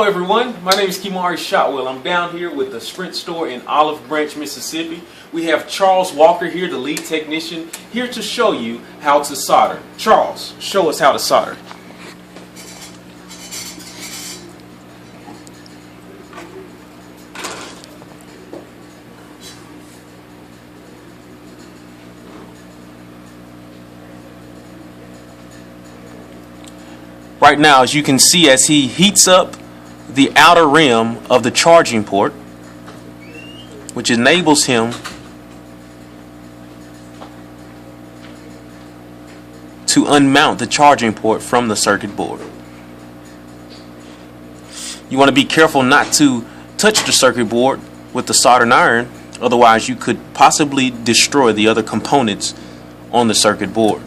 Hello everyone, my name is Kimari Shotwell. I'm down here with the Sprint store in Olive Branch, Mississippi. We have Charles Walker here, the lead technician, here to show you how to solder. Charles, show us how to solder. Right now, as you can see, as he heats up the outer rim of the charging port, which enables him to unmount the charging port from the circuit board. You want to be careful not to touch the circuit board with the soldering iron, otherwise you could possibly destroy the other components on the circuit board.